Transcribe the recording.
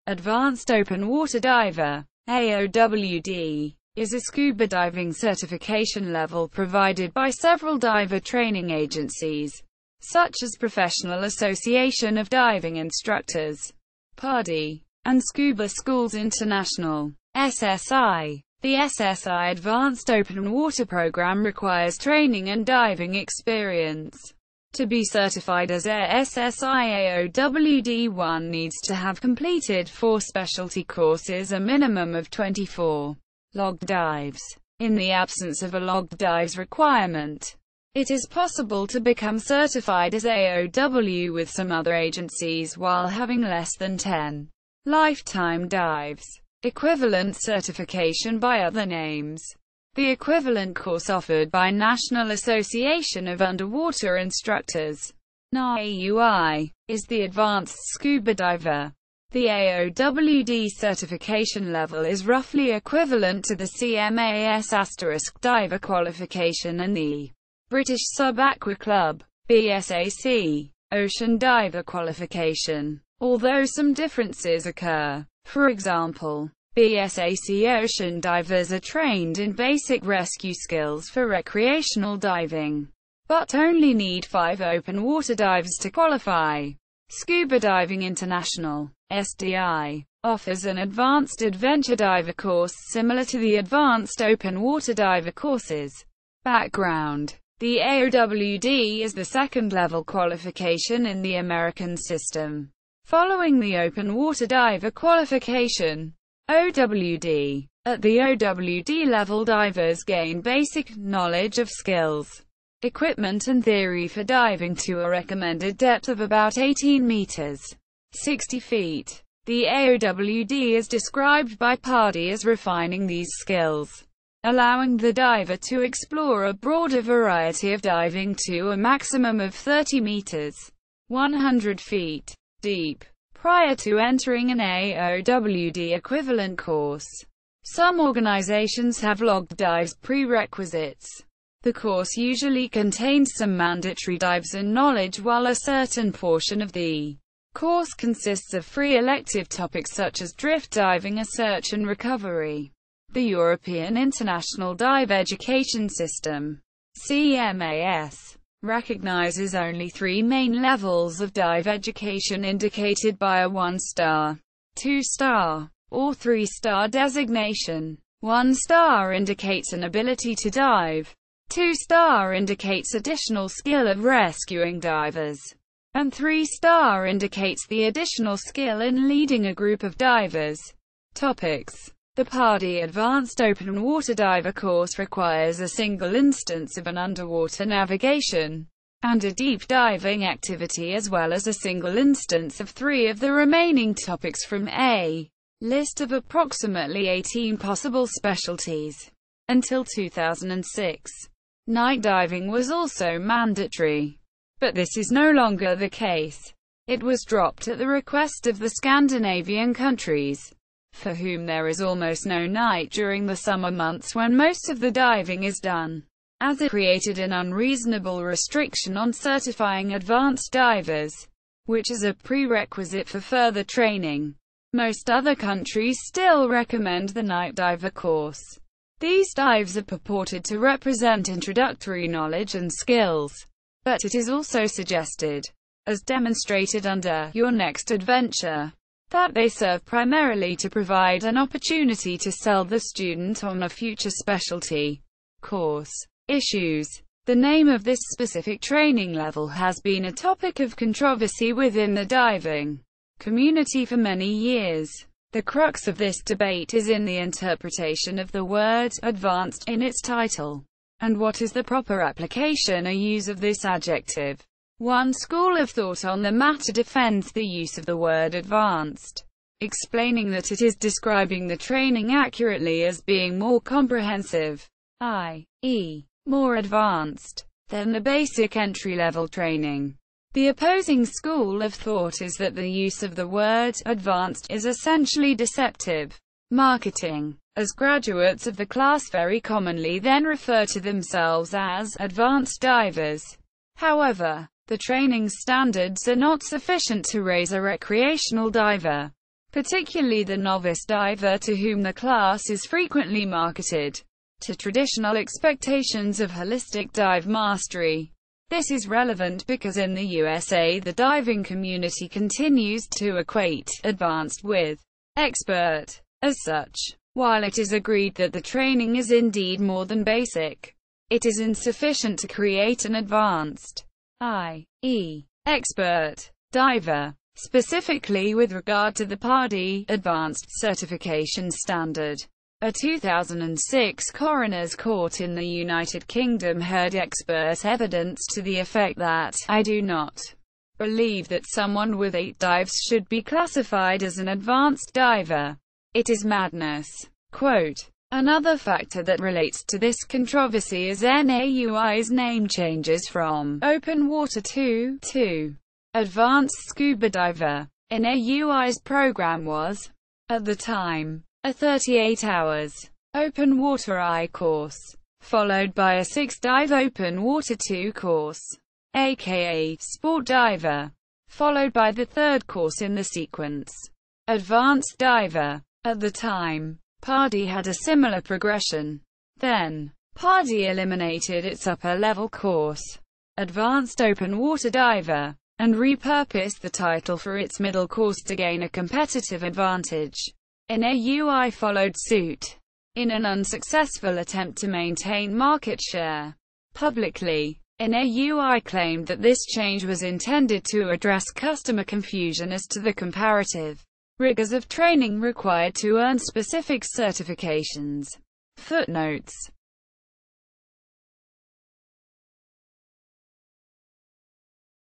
Advanced Open Water Diver, AOWD, is a scuba diving certification level provided by several diver training agencies, such as Professional Association of Diving Instructors, PADI, and Scuba Schools International, SSI. The SSI Advanced Open Water program requires training and diving experience. To be certified as a SSI AOWD, one needs to have completed 4 specialty courses, a minimum of 24 logged dives. In the absence of a logged dives requirement, it is possible to become certified as AOW with some other agencies while having less than 10 lifetime dives. Equivalent certification by other names. The equivalent course offered by National Association of Underwater Instructors, NAUI, is the Advanced Scuba Diver. The AOWD certification level is roughly equivalent to the CMAS** diver qualification and the British Sub-Aqua Club, BSAC, Ocean Diver qualification, although some differences occur. For example, BSAC ocean divers are trained in basic rescue skills for recreational diving, but only need 5 open water dives to qualify. Scuba Diving International, SDI, offers an advanced adventure diver course similar to the advanced open water diver courses. Background: the AOWD is the second-level qualification in the American system, following the open water diver qualification, OWD. At the OWD level, divers gain basic knowledge of skills, equipment and theory for diving to a recommended depth of about 18 meters, 60 feet. The AOWD is described by PADI as refining these skills, allowing the diver to explore a broader variety of diving to a maximum of 30 meters, 100 feet, deep, prior to entering an AOWD equivalent course. Some organizations have logged dives prerequisites. The course usually contains some mandatory dives and knowledge, while a certain portion of the course consists of free elective topics such as drift diving or search and recovery. The European International Dive Education System, CMAS, recognizes only 3 main levels of dive education indicated by a 1-star, 2-star, or 3-star designation. 1-star indicates an ability to dive, 2-star indicates additional skill of rescuing divers, and 3-star indicates the additional skill in leading a group of divers. Topics: the PADI Advanced Open Water Diver course requires a single instance of an underwater navigation and a deep diving activity, as well as a single instance of 3 of the remaining topics from a list of approximately 18 possible specialties. Until 2006, night diving was also mandatory, but this is no longer the case. It was dropped at the request of the Scandinavian countries, for whom there is almost no night during the summer months when most of the diving is done, as it created an unreasonable restriction on certifying advanced divers, which is a prerequisite for further training. Most other countries still recommend the night diver course. These dives are purported to represent introductory knowledge and skills, but it is also suggested, as demonstrated under Your Next Adventure, that they serve primarily to provide an opportunity to sell the student on a future specialty course. Issues: the name of this specific training level has been a topic of controversy within the diving community for many years. The crux of this debate is in the interpretation of the word advanced in its title, and what is the proper application or use of this adjective. One school of thought on the matter defends the use of the word advanced, explaining that it is describing the training accurately as being more comprehensive, i.e., more advanced, than the basic entry-level training. The opposing school of thought is that the use of the word advanced is essentially deceptive marketing, as graduates of the class very commonly then refer to themselves as advanced divers. However, the training standards are not sufficient to raise a recreational diver particularly the novice diver, to whom the class is frequently marketed, to traditional expectations of holistic dive mastery. This is relevant because in the USA the diving community continues to equate advanced with expert. As such, while it is agreed that the training is indeed more than basic, it is insufficient to create an advanced, i.e., expert, diver. Specifically with regard to the PADI, Advanced Certification Standard. A 2006 coroner's court in the United Kingdom heard expert evidence to the effect that, "I do not believe that someone with 8 dives should be classified as an advanced diver. It is madness." Quote, "Another factor that relates to this controversy is NAUI's name changes from Open Water to Advanced Scuba Diver. NAUI's program was, at the time, a 38 hours Open Water I course, followed by a 6-dive Open Water 2 course, aka Sport Diver, followed by the third course in the sequence, Advanced Diver. At the time, PADI had a similar progression. Then, PADI eliminated its upper-level course, Advanced Open Water Diver, and repurposed the title for its middle course to gain a competitive advantage. NAUI followed suit, in an unsuccessful attempt to maintain market share. Publicly, NAUI claimed that this change was intended to address customer confusion as to the comparative rigors of training required to earn specific certifications. Footnotes.